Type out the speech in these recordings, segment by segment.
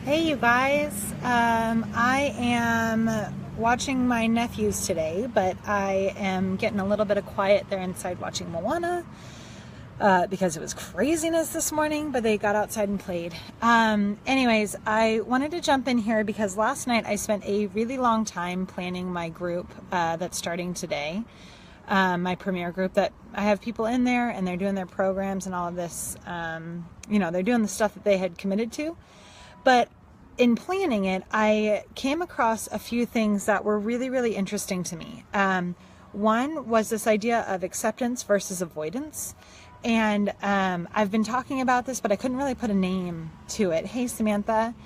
Hey, you guys. I am watching my nephews today, but I am getting a little bit of quiet there inside watching Moana because it was craziness this morning, but they got outside and played. Anyways, I wanted to jump in here because last night I spent a really long time planning my group that's starting today. My premier group that I have people in there and they're doing their programs and all of this. They're doing the stuff that they had committed to. But in planning it, I came across a few things that were really, really interesting to me. One was this idea of acceptance versus avoidance. And I've been talking about this, but I couldn't really put a name to it. Hey, Samantha.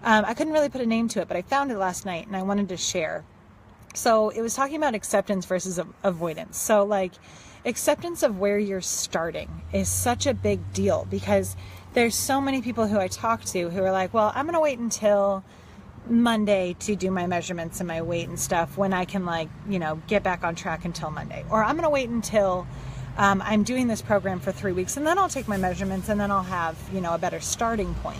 I couldn't really put a name to it, but I found it last night and I wanted to share. So it was talking about acceptance versus avoidance. So like acceptance of where you're starting is such a big deal because there's so many people who I talk to who are like, well, I'm going to wait until Monday to do my measurements and my weight and stuff when I can get back on track until Monday. Or I'm going to wait until I'm doing this program for 3 weeks and then I'll take my measurements and then I'll have, a better starting point.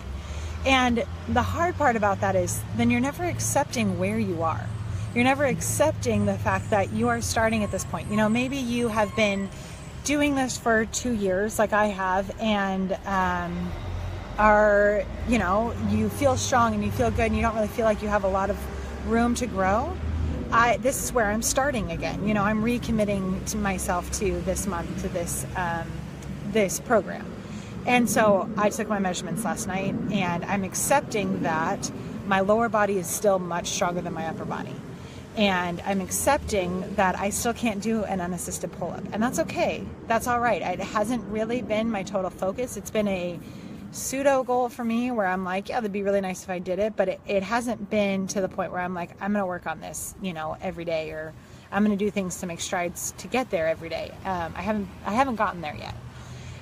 And the hard part about that is then you're never accepting where you are. You're never accepting the fact that you are starting at this point. Maybe you have been doing this for 2 years like I have and you feel strong and you feel good and you don't really feel like you have a lot of room to grow. This is where I'm starting again. I'm recommitting to myself to this month, to this program. And so I took my measurements last night and I'm accepting that my lower body is still much stronger than my upper body. And I'm accepting that I still can't do an unassisted pull-up. And that's okay. That's all right. It hasn't really been my total focus. It's been a pseudo goal for me where I'm like, yeah, that'd be really nice if I did it. But it hasn't been to the point where I'm like, I'm going to work on this, every day, or I'm going to do things to make strides to get there every day. I haven't gotten there yet.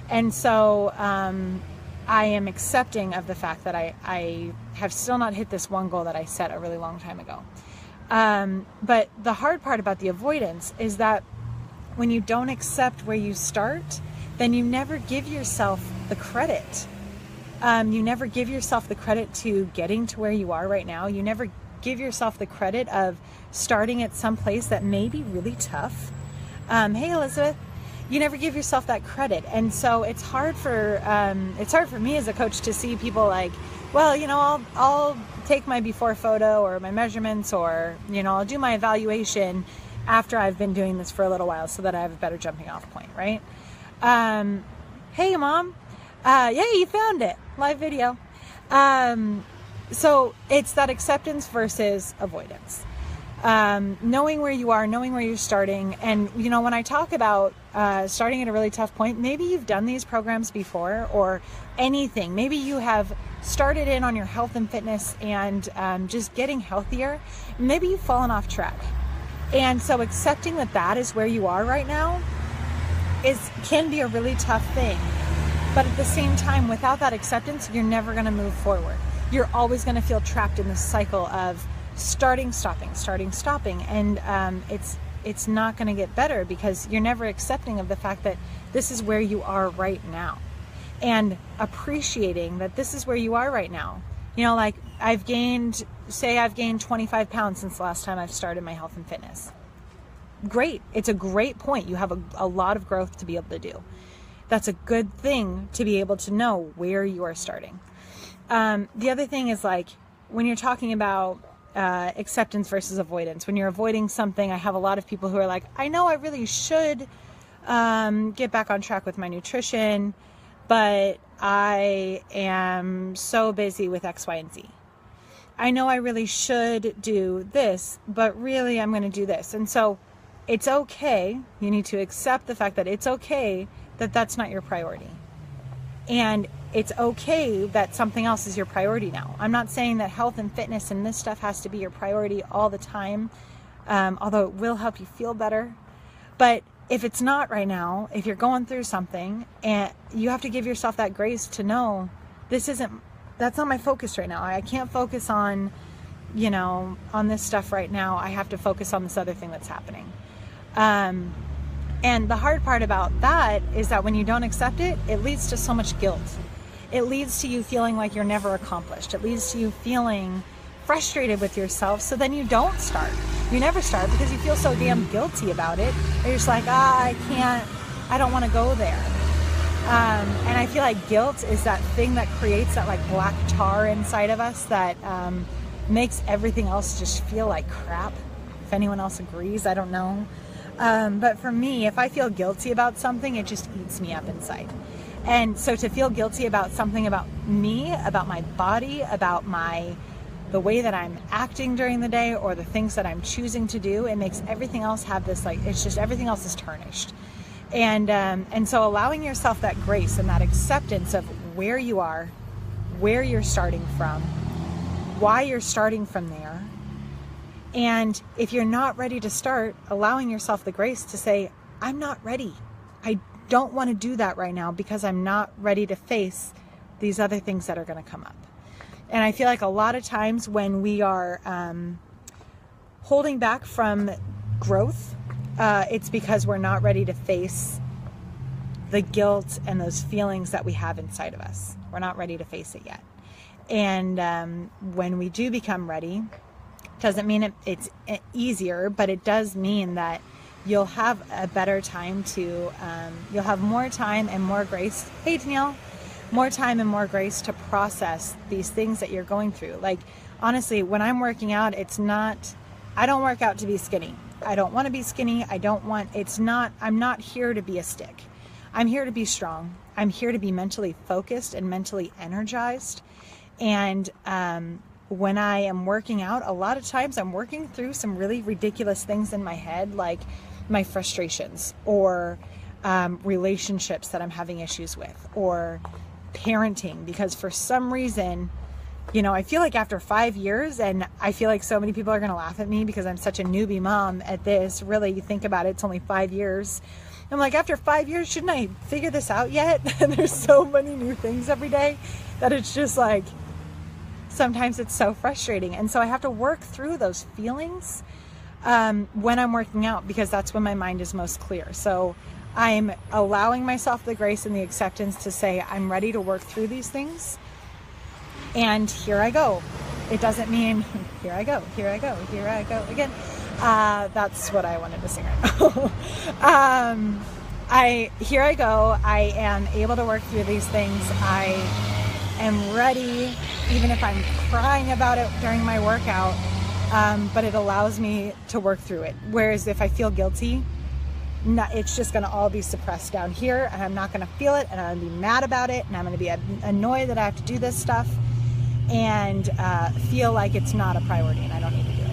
And so I am accepting of the fact that I have still not hit this one goal that I set a really long time ago. But the hard part about the avoidance is that when you don't accept where you start, then you never give yourself the credit. You never give yourself the credit to getting to where you are right now. You never give yourself the credit of starting at some place that may be really tough. Hey, Elizabeth. You never give yourself that credit. And so it's hard for me as a coach to see people like, well, I'll take my before photo or my measurements or, I'll do my evaluation after I've been doing this for a little while so that I have a better jumping off point, right? Hey, Mom. Yeah, you found it. Live video. So it's that acceptance versus avoidance. Knowing where you are, knowing where you're starting. And, when I talk about starting at a really tough point, maybe you've done these programs before or anything. Maybe you have started in on your health and fitness and just getting healthier. Maybe you've fallen off track. And so accepting that is where you are right now can be a really tough thing. But at the same time, without that acceptance, you're never going to move forward. You're always going to feel trapped in this cycle of starting, stopping. And it's not going to get better because you're never accepting of the fact that this is where you are right now. And appreciating that this is where you are right now. Like I've gained 25 pounds since the last time I've started my health and fitness. Great. It's a great point. You have a lot of growth to be able to do. That's a good thing to be able to know where you are starting. The other thing is like when you're talking about acceptance versus avoidance, when you're avoiding something, I have a lot of people who are like, I know I really should get back on track with my nutrition, but I am so busy with X, Y, and Z. I know I really should do this, but really I'm going to do this. And so it's okay. You need to accept the fact that it's okay that that's not your priority. And it's okay that something else is your priority now. I'm not saying that health and fitness and this stuff has to be your priority all the time, although it will help you feel better. But if it's not right now, if you're going through something, and you have to give yourself that grace to know that's not my focus right now. I can't focus on this stuff right now. I have to focus on this other thing that's happening. And the hard part about that is that when you don't accept it, it leads to so much guilt. it leads to you feeling like you're never accomplished. It leads to you feeling frustrated with yourself. So then you don't start. You never start because you feel so damn guilty about it. You're just like, I can't, I don't want to go there. And I feel like guilt is that thing that creates that like black tar inside of us that makes everything else just feel like crap. If anyone else agrees, I don't know. But for me, if I feel guilty about something, it just eats me up inside. And so to feel guilty about something about me, about my body, about the way that I'm acting during the day or the things that I'm choosing to do, it makes everything else have this like, it's just everything else is tarnished. And so allowing yourself that grace and that acceptance of where you are, where you're starting from, why you're starting from there. And if you're not ready to start, allowing yourself the grace to say, I'm not ready. I don't want to do that right now because I'm not ready to face these other things that are going to come up. And I feel like a lot of times when we are holding back from growth, it's because we're not ready to face the guilt and those feelings that we have inside of us. We're not ready to face it yet. And when we do become ready, doesn't mean it's easier, but it does mean that you'll have a better time to, you'll have more time and more grace. Hey, Danielle. More time and more grace to process these things that you're going through. Like, honestly, when I'm working out, I don't work out to be skinny. I don't want to be skinny. I'm not here to be a stick. I'm here to be strong. I'm here to be mentally focused and mentally energized. And when I am working out, a lot of times I'm working through some really ridiculous things in my head, like my frustrations or relationships that I'm having issues with, or parenting, because for some reason, I feel like after 5 years, and I feel like so many people are going to laugh at me because I'm such a newbie mom at this. Really, you think about it, it's only 5 years. I'm like, after 5 years, shouldn't I figure this out yet? And there's so many new things every day that it's just like, sometimes it's so frustrating. And so I have to work through those feelings when I'm working out, because that's when my mind is most clear. So I'm allowing myself the grace and the acceptance to say, I'm ready to work through these things. And here I go. It doesn't mean, here I go, here I go, here I go again. That's what I wanted to sing right now. Here I go. I am able to work through these things. I am ready, even if I'm crying about it during my workout, but it allows me to work through it. Whereas if I feel guilty, it's just going to all be suppressed down here, and I'm not going to feel it, and I'm going to be mad about it, and I'm going to be annoyed that I have to do this stuff, and feel like it's not a priority and I don't need to do it.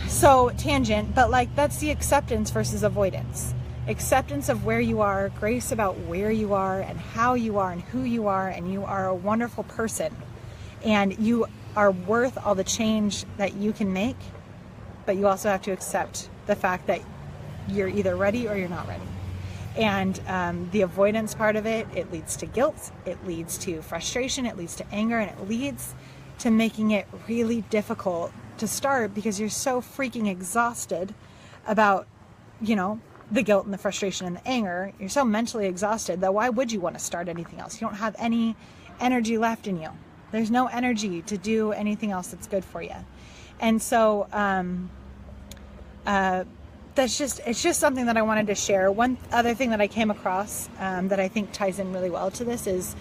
So, tangent, but like, that's the acceptance versus avoidance. Acceptance of where you are, grace about where you are and how you are and who you are, and you are a wonderful person, and you are worth all the change that you can make, but you also have to accept the fact that you're either ready or you're not ready. And the avoidance part of it leads to guilt, it leads to frustration, it leads to anger, and it leads to making it really difficult to start because you're so freaking exhausted about, the guilt and the frustration and the anger. You're so mentally exhausted that why would you want to start anything else? You don't have any energy left in you. There's no energy to do anything else that's good for you. And so, it's just something that I wanted to share. One other thing that I came across that I think ties in really well to this is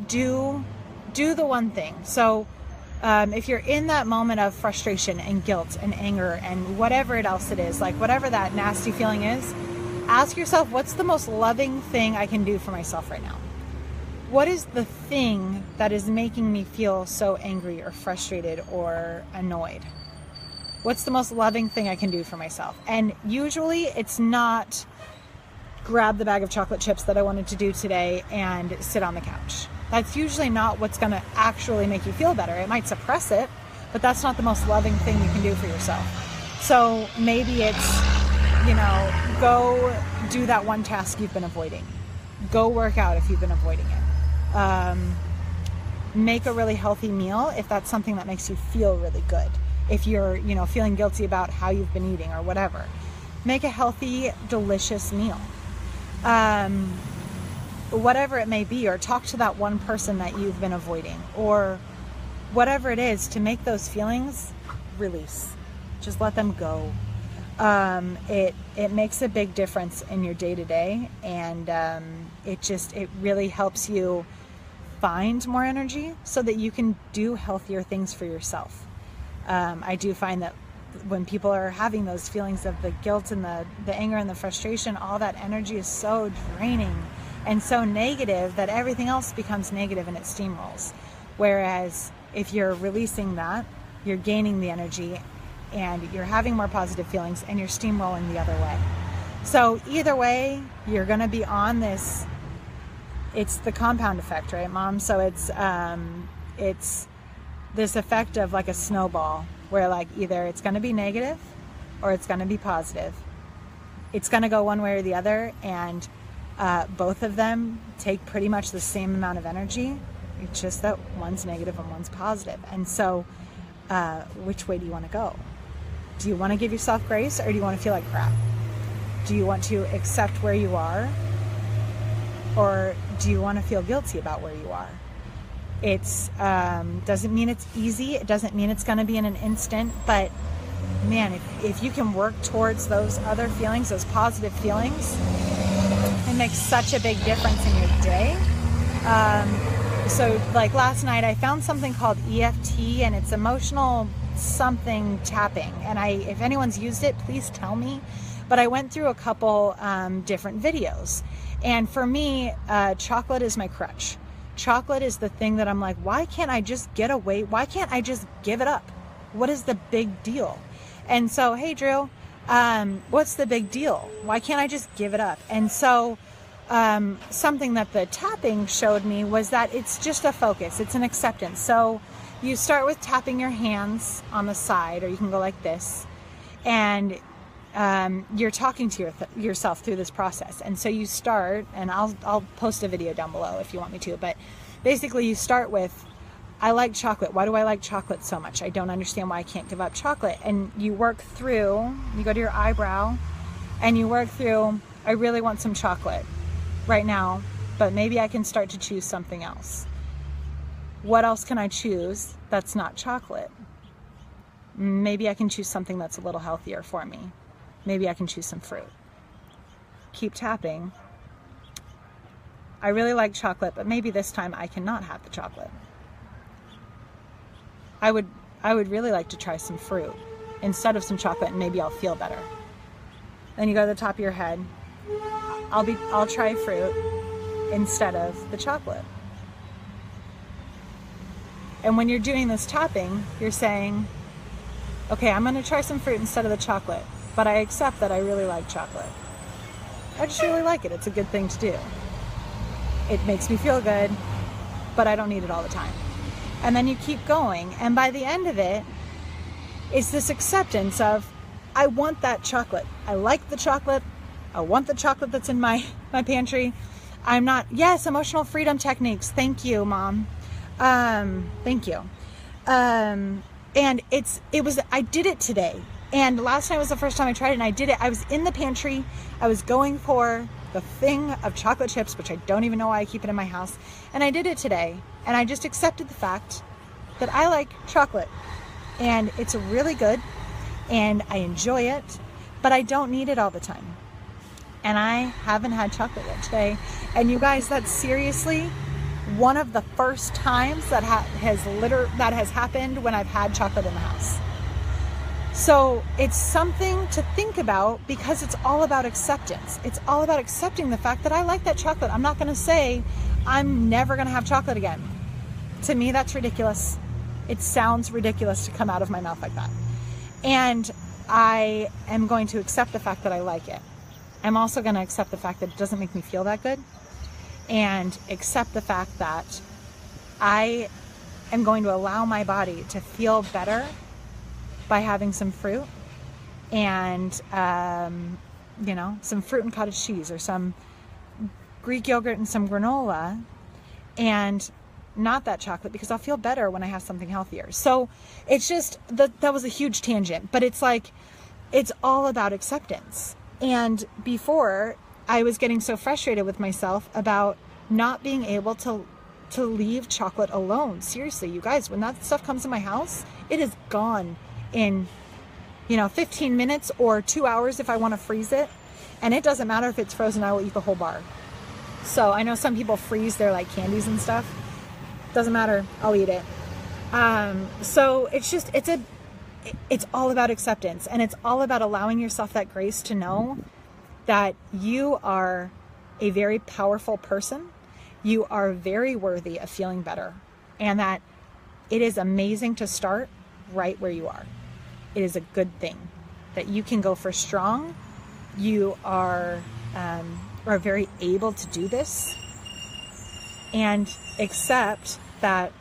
do the one thing. So if you're in that moment of frustration and guilt and anger and whatever else it is, like whatever that nasty feeling is, ask yourself, what's the most loving thing I can do for myself right now? What is the thing that is making me feel so angry or frustrated or annoyed? What's the most loving thing I can do for myself? And usually it's not grab the bag of chocolate chips that I wanted to do today and sit on the couch. That's usually not what's going to actually make you feel better. It might suppress it, but that's not the most loving thing you can do for yourself. So maybe it's, go do that one task you've been avoiding. Go work out if you've been avoiding it. Make a really healthy meal if that's something that makes you feel really good. If you're, feeling guilty about how you've been eating or whatever, make a healthy, delicious meal. whatever it may be, or talk to that one person that you've been avoiding, or whatever it is, to make those feelings release. Just let them go. It makes a big difference in your day-to-day, and it really helps you find more energy so that you can do healthier things for yourself. I do find that when people are having those feelings of the guilt and the anger and the frustration, all that energy is so draining and so negative that everything else becomes negative and it steamrolls. Whereas if you're releasing that, you're gaining the energy and you're having more positive feelings and you're steamrolling the other way. So either way, you're going to be on this. It's the compound effect, right, Mom? So it's this effect of like a snowball, where like either it's going to be negative or it's going to be positive. It's going to go one way or the other, and both of them take pretty much the same amount of energy. It's just that one's negative and one's positive. And so which way do you want to go? Do you want to give yourself grace, or do you want to feel like crap? Do you want to accept where you are, or do you want to feel guilty about where you are? It's doesn't mean it's easy. It doesn't mean it's going to be in an instant. But man, if you can work towards those other feelings, those positive feelings, it makes such a big difference in your day. So like last night, I found something called EFT, and it's emotional something tapping. And if anyone's used it, please tell me. But I went through a couple different videos. And for me, chocolate is my crutch. Chocolate is the thing that I'm like, why can't I just get away? Why can't I just give it up? What is the big deal? And so, hey, Drew, what's the big deal? Why can't I just give it up? And so something that the tapping showed me was that it's just a focus. It's an acceptance. So you start with tapping your hands on the side, or you can go like this. And you're talking to yourself through this process. And so you start, and I'll post a video down below if you want me to, but basically you start with, I like chocolate. Why do I like chocolate so much? I don't understand why I can't give up chocolate. And you work through, you go to your eyebrow and you work through, I really want some chocolate right now, but maybe I can start to choose something else. What else can I choose that's not chocolate? Maybe I can choose something that's a little healthier for me. Maybe I can choose some fruit. Keep tapping. I really like chocolate, but maybe this time I cannot have the chocolate. I would really like to try some fruit instead of some chocolate, and maybe I'll feel better. Then you go to the top of your head. I'll try fruit instead of the chocolate. And when you're doing this tapping, you're saying, okay, I'm going to try some fruit instead of the chocolate, but I accept that I really like chocolate. I just really like it. It's a good thing to do. It makes me feel good, but I don't need it all the time. And then you keep going. And by the end of it, it's this acceptance of, I want that chocolate. I like the chocolate. I want the chocolate that's in my pantry. I'm not, yes, emotional freedom techniques. Thank you, Mom. Thank you. And I did it today. And last night was the first time I tried it, and I did it. I was in the pantry. I was going for the thing of chocolate chips, which I don't even know why I keep it in my house. And I did it today. And I just accepted the fact that I like chocolate. And it's really good. And I enjoy it. But I don't need it all the time. And I haven't had chocolate yet today. And you guys, that's seriously one of the first times that has happened when I've had chocolate in the house. So it's something to think about, because it's all about acceptance. It's all about accepting the fact that I like that chocolate. I'm not going to say I'm never going to have chocolate again. To me, that's ridiculous. It sounds ridiculous to come out of my mouth like that. And I am going to accept the fact that I like it. I'm also going to accept the fact that it doesn't make me feel that good, and accept the fact that I am going to allow my body to feel better by having some fruit and, some fruit and cottage cheese, or some Greek yogurt and some granola, and not that chocolate, because I'll feel better when I have something healthier. So it's just, that was a huge tangent, but it's like, it's all about acceptance. And before, I was getting so frustrated with myself about not being able to leave chocolate alone. Seriously, you guys, when that stuff comes in my house, it is gone in, 15 minutes or 2 hours if I want to freeze it. And it doesn't matter if it's frozen, I will eat the whole bar. So I know some people freeze their like candies and stuff. Doesn't matter, I'll eat it. So it's all about acceptance, and it's all about allowing yourself that grace to know that you are a very powerful person. You are very worthy of feeling better, and that it is amazing to start right where you are. It is a good thing that you can go for strong. You are very able to do this, and accept that,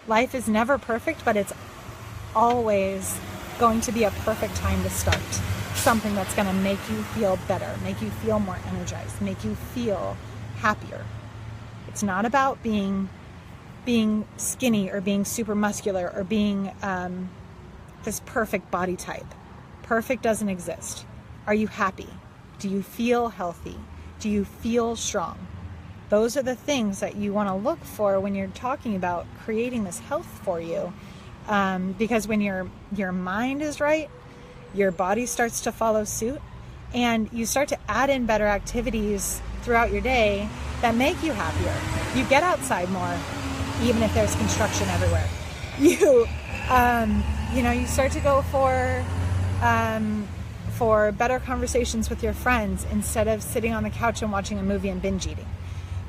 life is never perfect, but it's always going to be a perfect time to start something that's going to make you feel better, make you feel more energized, make you feel happier. It's not about being skinny or being super muscular or being this perfect body type. Perfect doesn't exist. Are you happy? Do you feel healthy? Do you feel strong? Those are the things that you want to look for when you're talking about creating this health for you. Because when your mind is right, your body starts to follow suit, and you start to add in better activities throughout your day that make you happier. You get outside more, even if there's construction everywhere. You start to go for better conversations with your friends instead of sitting on the couch and watching a movie and binge eating.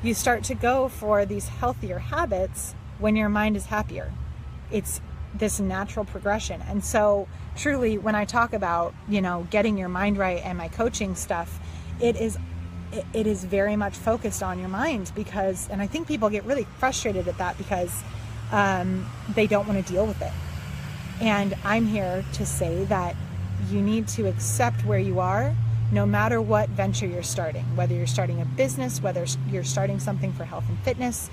You start to go for these healthier habits when your mind is happier. It's this natural progression. And so truly, when I talk about, getting your mind right and my coaching stuff, it is very much focused on your mind, and I think people get really frustrated at that because they don't want to deal with it. And I'm here to say that you need to accept where you are, no matter what venture you're starting, whether you're starting a business, whether you're starting something for health and fitness,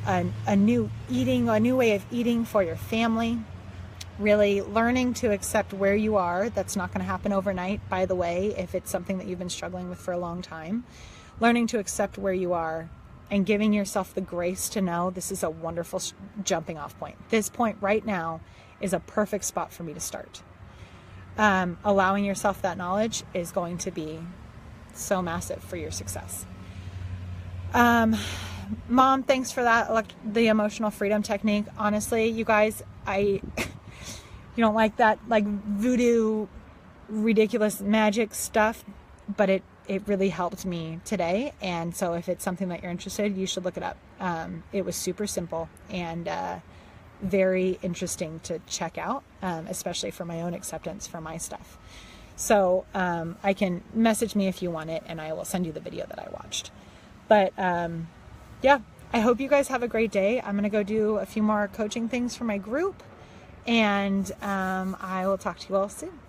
a new way of eating for your family. Really learning to accept where you are. That's not going to happen overnight, by the way, if it's something that you've been struggling with for a long time. Learning to accept where you are and giving yourself the grace to know this is a wonderful jumping off point. This point right now is a perfect spot for me to start. Allowing yourself that knowledge is going to be so massive for your success. Mom, thanks for that, the emotional freedom technique. Honestly, you guys, you don't like that like voodoo, ridiculous magic stuff, but it really helped me today. And so if it's something that you're interested, you should look it up. It was super simple and very interesting to check out, especially for my own acceptance for my stuff. So I can message me if you want it, and I will send you the video that I watched. But yeah, I hope you guys have a great day. I'm going to go do a few more coaching things for my group, and I will talk to you all soon.